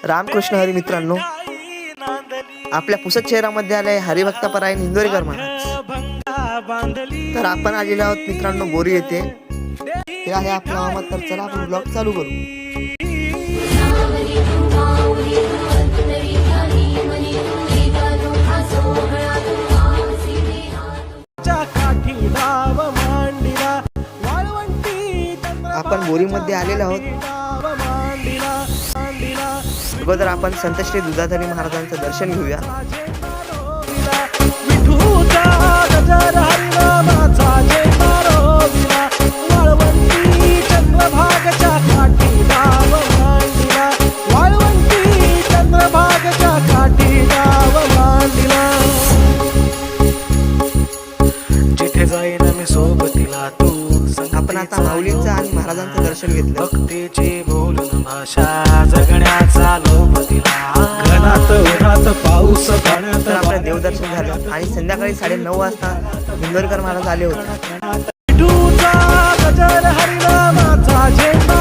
रामकृष्ण हरी मित्रांनो, आपल्या पुसद शहरामध्ये आले हरिभक्तापरायण इंदोरीकर महाराज. तर आपण आलेलो आहोत मित्रांनो बोरी येथे. हे आहे आपला मामा. तर चला आपण ब्लॉग चालू करू. आपण बोरीमध्ये आलेलो आहोत. अगोदर आपण संत श्री दुधाधारी महाराजांचं दर्शन घेऊया. जिथे जाईन मी सोबतीला तू. आपण आता माऊलींचं आणि महाराजांचं दर्शन घेतलं. भक्तीची बोलून भाषा जगण्याचा लोभ दिला. घनात उन्हात पाऊस पाण्यात तर आपलं देवदर्शन झालं आणि संध्याकाळी 9:30 वाजता इंदोरीकर महाराज आले होते. विठूचा गजर हरिनामाचा झेंडा